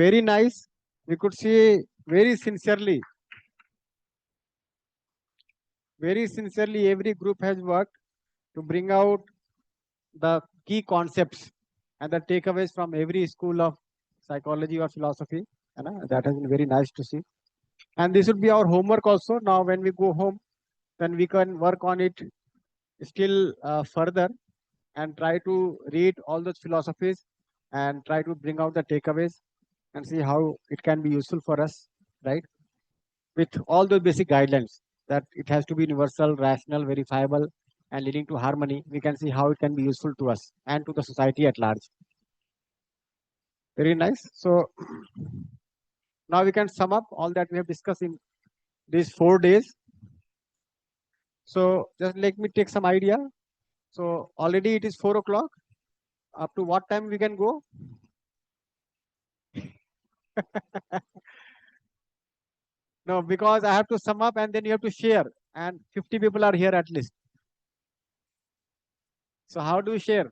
Very nice. We could see very sincerely, every group has worked to bring out the key concepts and the takeaways from every school of psychology or philosophy. That has been very nice to see. And this would be our homework also. Now, when we go home, then we can work on it still further and try to read all those philosophies and try to bring out the takeaways and see how it can be useful for us, right? With all those basic guidelines that it has to be universal, rational, verifiable, and leading to harmony, we can see how it can be useful to us and to the society at large. Very nice. So now we can sum up all that we have discussed in these 4 days. So just let me take some idea. So already it is 4 o'clock. Up to what time we can go? No, because I have to sum up and then you have to share. And 50 people are here at least. So how do we share?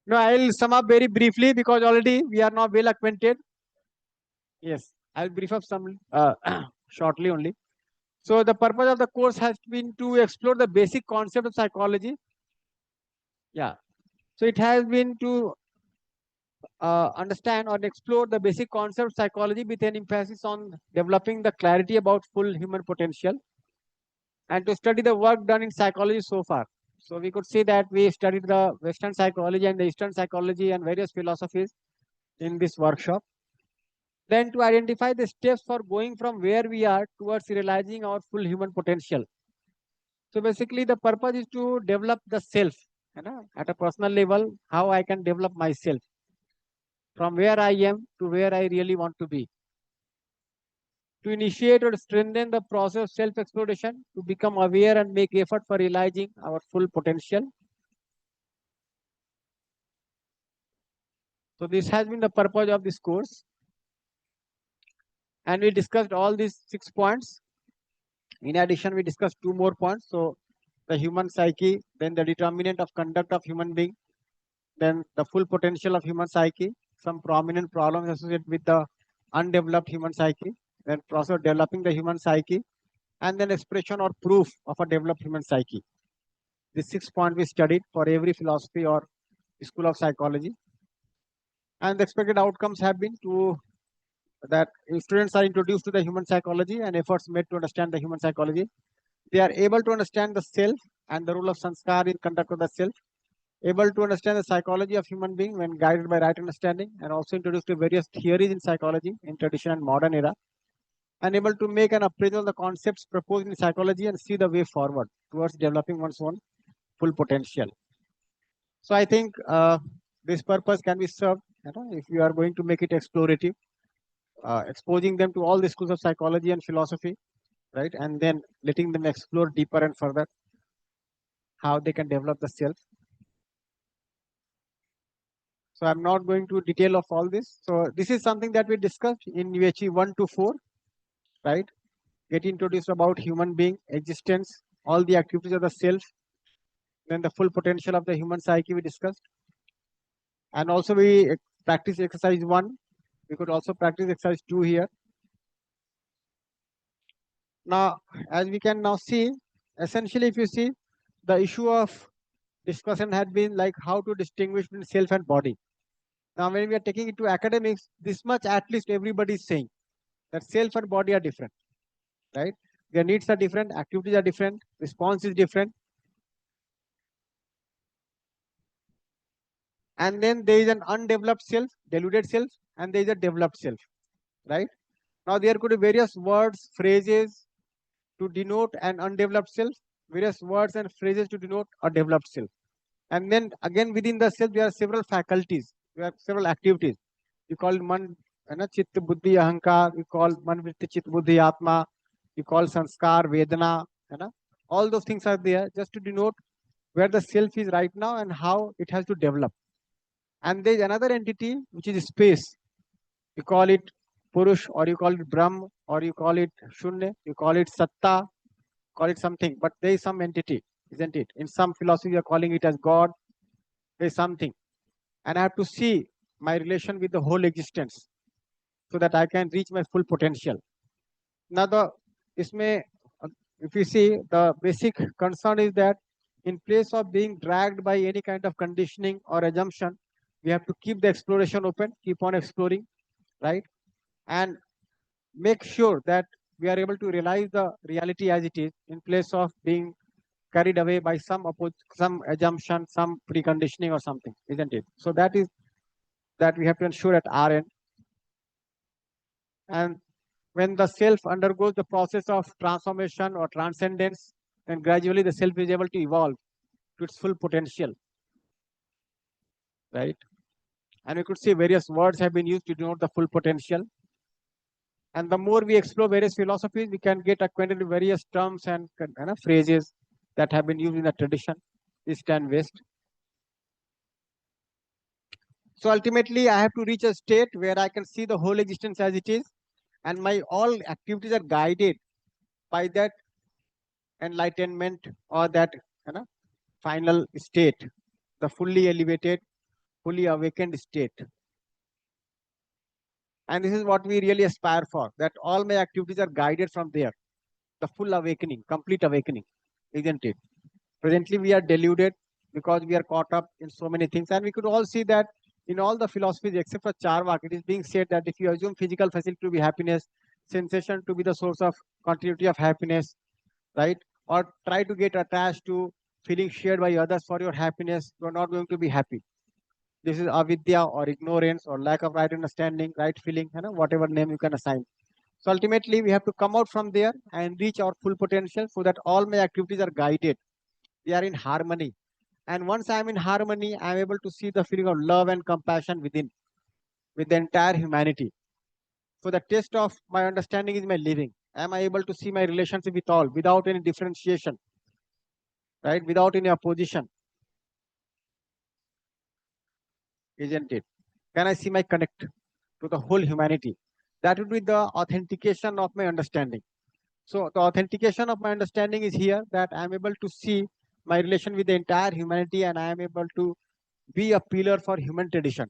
No, I'll sum up very briefly because already we are now well acquainted. Yes, I'll brief up some shortly only. So the purpose of the course has been to explore the basic concept of psychology. Yeah. So it has been to understand or explore the basic concept of psychology with an emphasis on developing the clarity about full human potential and to study the work done in psychology so far. So we could see that we studied the Western psychology and the Eastern psychology and various philosophies in this workshop. Then to identify the steps for going from where we are towards realizing our full human potential. So basically the purpose is to develop the self, at a personal level, how I can develop myself from where I am to where I really want to be. To initiate or strengthen the process of self-exploration, to become aware and make effort for realizing our full potential. So this has been the purpose of this course. And we discussed all these 6 points. In addition, we discussed 2 more points. So the human psyche, then the determinant of conduct of human being, then the full potential of human psyche, some prominent problems associated with the undeveloped human psyche, then process of developing the human psyche, and then expression or proof of a developed human psyche. These 6 points we studied for every philosophy or school of psychology. And the expected outcomes have been to that if students are introduced to the human psychology and efforts made to understand the human psychology, they are able to understand the self and the role of sanskar in conduct of the self, able to understand the psychology of human being when guided by right understanding, and also introduced to various theories in psychology in traditional and modern era, and able to make an appraisal of the concepts proposed in psychology and see the way forward towards developing one's own full potential. So I think this purpose can be served if you are going to make it explorative, exposing them to all the schools of psychology and philosophy, right? And then letting them explore deeper and further how they can develop the self. So I'm not going to detail of all this. So this is something that we discussed in UHV 1 to 4, right? Get introduced about human being, existence, all the activities of the self, then the full potential of the human psyche we discussed. And also we practice exercise 1. We could also practice exercise 2 here. Now, as we can now see, essentially if you see, the issue of discussion had been like how to distinguish between self and body. Now, when we are taking it to academics, this much at least everybody is saying that self and body are different, right? Their needs are different, activities are different, response is different. And then there is an undeveloped self, deluded self, and there is a developed self, right? Now, there could be various words, phrases to denote an undeveloped self, various words and phrases to denote a developed self. And then again within the self, there are several faculties, there are several activities. You call man, chit, buddhi, ahankar. You call man, vritti, chit, buddhi, atma. You call sanskar, vedana. All those things are there just to denote where the self is right now and how it has to develop. And there is another entity which is space. You call it Purush, or you call it Brahm, or you call it Shunya, you call it Satta, call it something, but there is some entity, isn't it? In some philosophy, you are calling it as God. There is something. And I have to see my relation with the whole existence so that I can reach my full potential. Now, if you see, the basic concern is that in place of being dragged by any kind of conditioning or assumption, we have to keep the exploration open, keep on exploring, right? And make sure that we are able to realize the reality as it is in place of being carried away by some assumption, some preconditioning or something, isn't it? So that we have to ensure at our end. And when the self undergoes the process of transformation or transcendence, then gradually the self is able to evolve to its full potential, right? And we could see various words have been used to denote the full potential. And the more we explore various philosophies, we can get acquainted with various terms and phrases that have been used in the tradition, East and West. So ultimately, I have to reach a state where I can see the whole existence as it is, and my all activities are guided by that enlightenment or that final state, the fully elevated, fully awakened state. And this is what we really aspire for, that all my activities are guided from there, the full awakening, complete awakening, isn't it? Presently, we are deluded because we are caught up in so many things. And we could all see that in all the philosophies except for Charvak, it is being said that if you assume physical facility to be happiness, sensation to be the source of continuity of happiness, right? Or try to get attached to feeling shared by others for your happiness, you are not going to be happy. This is avidya or ignorance or lack of right understanding, right feeling, whatever name you can assign. So ultimately, we have to come out from there and reach our full potential so that all my activities are guided. They are in harmony. And once I am in harmony, I am able to see the feeling of love and compassion within, with the entire humanity. So the test of my understanding is my living. Am I able to see my relationship with all without any differentiation, right? Without any opposition, isn't it? Can I see my connect to the whole humanity? That would be the authentication of my understanding. So the authentication of my understanding is here, that I am able to see my relation with the entire humanity, and I am able to be a pillar for human tradition.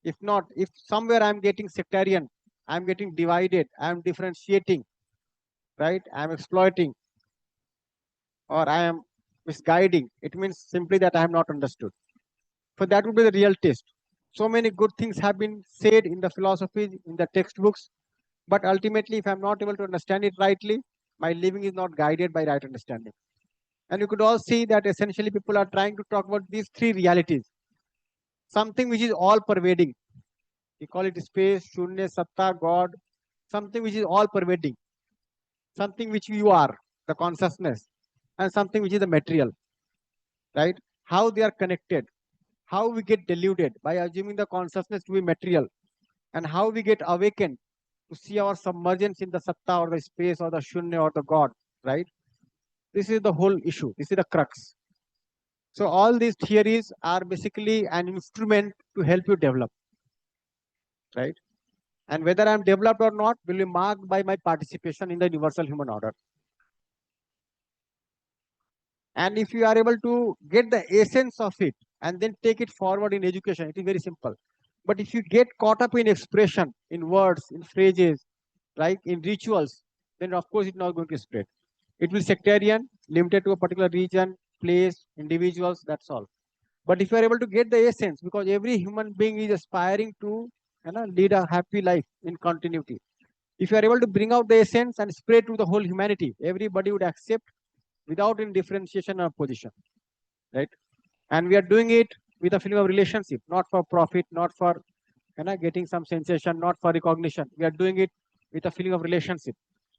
If not, if somewhere I'm getting sectarian, I'm getting divided, I'm differentiating, right? I'm exploiting, or I am misguiding, it means simply that I have not understood. So that would be the real test. So many good things have been said in the philosophy, in the textbooks, but ultimately, if I'm not able to understand it rightly, my living is not guided by right understanding. And you could all see that essentially people are trying to talk about these three realities, something which is all pervading. We call it space, Shunya, Satta, God, something which is all pervading, something which you are, the consciousness, and something which is the material, right? How they are connected, how we get deluded by assuming the consciousness to be material, and how we get awakened to see our submergence in the Satta or the space or the Shunya or the God, right? This is the whole issue. This is the crux. So all these theories are basically an instrument to help you develop, right? And whether I'm developed or not will be marked by my participation in the universal human order. And if you are able to get the essence of it and then take it forward in education, it is very simple. But if you get caught up in expression, in words, in phrases, right, in rituals, then of course it's not going to spread. It will sectarian, limited to a particular region, place, individuals, that's all. But if you are able to get the essence, because every human being is aspiring to lead a happy life in continuity. If you are able to bring out the essence and spread to the whole humanity, everybody would accept without any differentiation or position, right? And we are doing it with a feeling of relationship, not for profit, not for getting some sensation, not for recognition. We are doing it with a feeling of relationship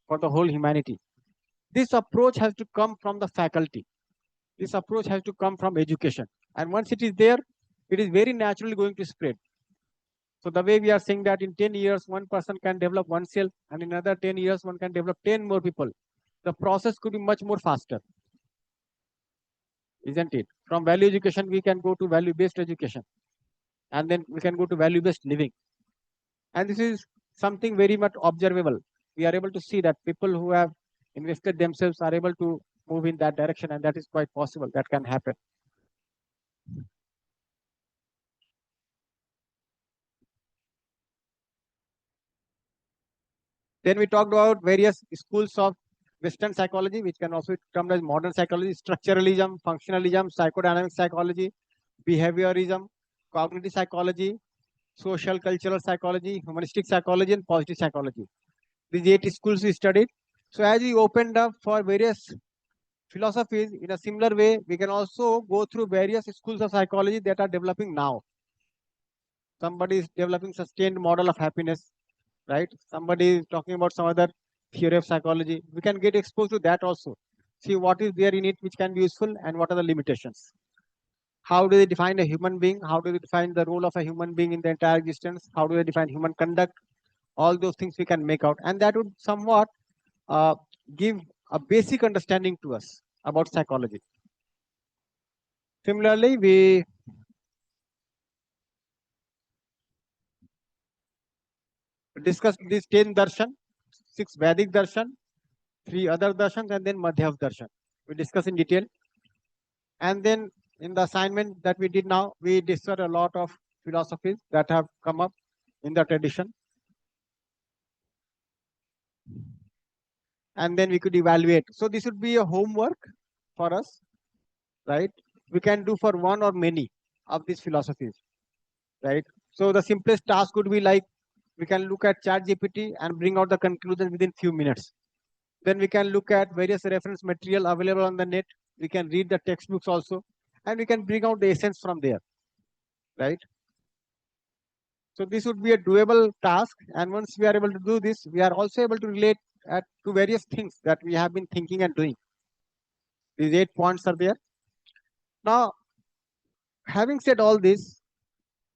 for the whole humanity. This approach has to come from the faculty. This approach has to come from education. And once it is there, it is very naturally going to spread. So the way we are saying that in 10 years, one person can develop oneself, and in another 10 years, one can develop 10 more people. The process could be much more faster, isn't it? From value education, we can go to value-based education. and then we can go to value-based living. And this is something very much observable. We are able to see that people who have invested themselves are able to move in that direction, and that is quite possible. That can happen. Then we talked about various schools of Western psychology, which can also be termed as modern psychology: structuralism, functionalism, psychodynamic psychology, behaviorism, cognitive psychology, social cultural psychology, humanistic psychology, and positive psychology. These 8 schools we studied. So as we opened up for various philosophies, in a similar way, we can also go through various schools of psychology that are developing now. Somebody is developing sustained model of happiness, right? Somebody is talking about some other theory of psychology. We can get exposed to that also. See what is there in it which can be useful and what are the limitations. How do they define a human being? How do they define the role of a human being in the entire existence? How do they define human conduct? All those things we can make out, and that would somewhat uh, give a basic understanding to us about psychology. Similarly, we discussed these 10 darshan, 6 Vedic darshan, 3 other darshans, and then Madhyav darshan. We discuss in detail. And then in the assignment that we did now, we discussed a lot of philosophies that have come up in the tradition. And then we could evaluate. So this would be a homework for us, right? We can do for one or many of these philosophies, right? So the simplest task would be like we can look at ChatGPT and bring out the conclusion within few minutes. Then we can look at various reference material available on the net. We can read the textbooks also, and we can bring out the essence from there, right? So this would be a doable task. And once we are able to do this, we are also able to relate to various things that we have been thinking and doing. These 8 points are there. Now, having said all this,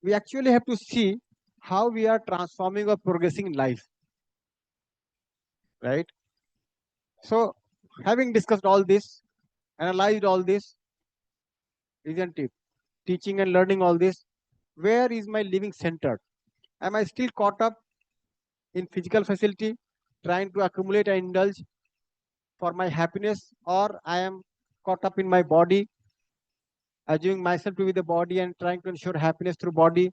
we actually have to see how we are transforming or progressing in life, right? So, having discussed all this, analyzed all this, isn't it? Teaching and learning all this, where is my living centered? Am I still caught up in physical facility, trying to accumulate and indulge for my happiness, or I am caught up in my body, assuming myself to be the body and trying to ensure happiness through body,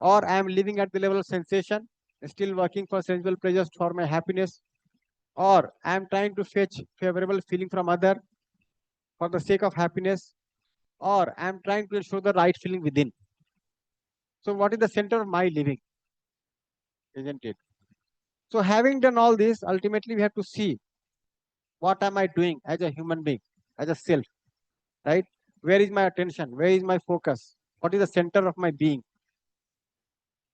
or I am living at the level of sensation, still working for sensual pleasures for my happiness, or I am trying to fetch favorable feeling from other for the sake of happiness, or I am trying to ensure the right feeling within. So what is the center of my living, isn't it? So having done all this, ultimately we have to see what am I doing as a human being, as a self, right? Where is my attention? Where is my focus? What is the center of my being?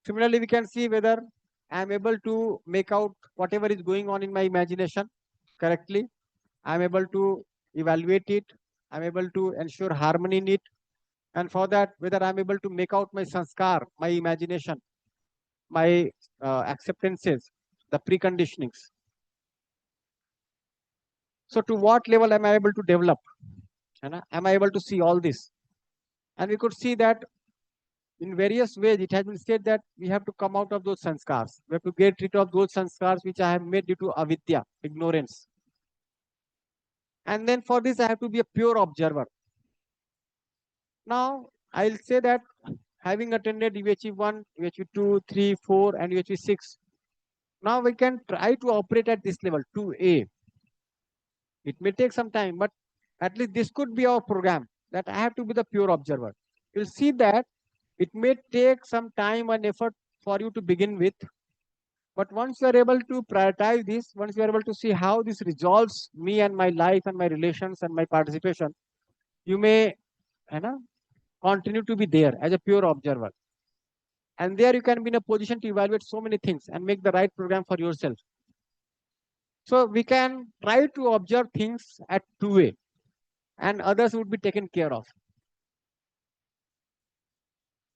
Similarly, we can see whether I am able to make out whatever is going on in my imagination correctly. I am able to evaluate it. I am able to ensure harmony in it. And for that, whether I am able to make out my sanskar, my imagination, my acceptances, the preconditionings. So to what level am I able to develop? Am I able to see all this? And we could see that in various ways it has been said that we have to come out of those sanskars. We have to get rid of those sanskars which I have made due to avidya, ignorance. And then for this, I have to be a pure observer. Now, I'll say that having attended UHV 1, UHV 2, 3, 4, and UHV 6, now we can try to operate at this level, 2A. It may take some time, but at least this could be our program, that I have to be the pure observer. You'll see that it may take some time and effort for you to begin with, but once you are able to prioritize this, once you are able to see how this resolves me and my life and my relations and my participation, you may continue to be there as a pure observer. And there you can be in a position to evaluate so many things and make the right program for yourself. So we can try to observe things at 2A, and others would be taken care of,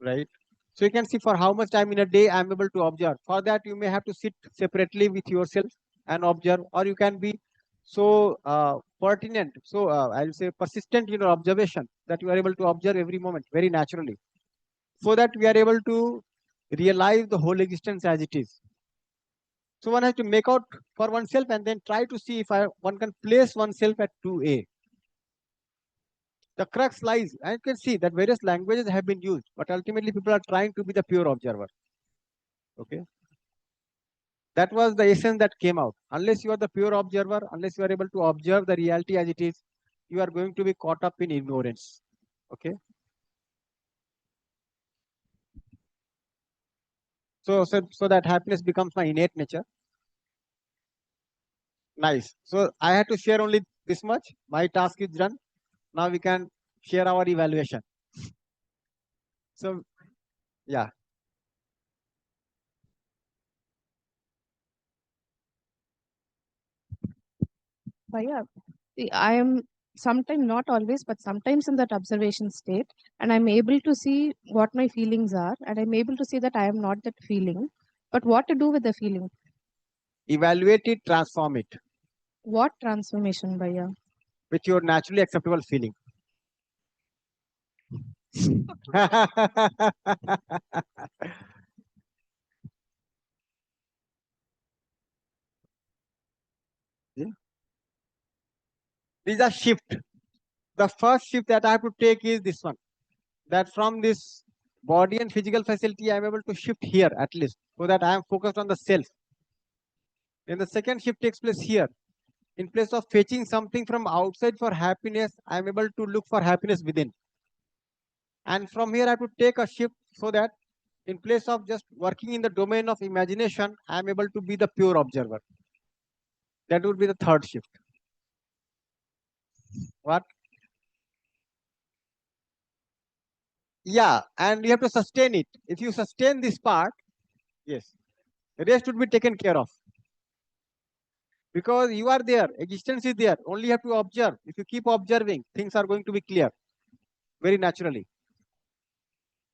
right? So you can see for how much time in a day I am able to observe. For that, you may have to sit separately with yourself and observe, or you can be so pertinent, so I'll say persistent in your observation that you are able to observe every moment very naturally. so that we are able to realize the whole existence as it is. So one has to make out for oneself and then try to see if one can place oneself at 2A. The crux lies, and you can see that various languages have been used, but ultimately people are trying to be the pure observer. Okay. That was the essence that came out. Unless you are the pure observer, unless you are able to observe the reality as it is, you are going to be caught up in ignorance. Okay. So that happiness becomes my innate nature. Nice. So I had to share only this much. My task is done. Now we can share our evaluation. So yeah. But yeah, see, I am sometimes, not always, but sometimes in that observation state, and I'm able to see what my feelings are, and I'm able to see that I am not that feeling. But what to do with the feeling? Evaluate it, transform it What transformation, Bhaiya? with your naturally acceptable feeling. These are shift. The first shift that I have to take is this one. That from this body and physical facility, I am able to shift here at least, so that I am focused on the self. Then the second shift takes place here. In place of fetching something from outside for happiness, I am able to look for happiness within. And from here, I have to take a shift so that in place of just working in the domain of imagination, I am able to be the pure observer. That would be the third shift. What? Yeah, and you have to sustain it. If you sustain this part, yes, the rest would be taken care of. Because you are there, existence is there. Only you have to observe. If you keep observing, things are going to be clear very naturally.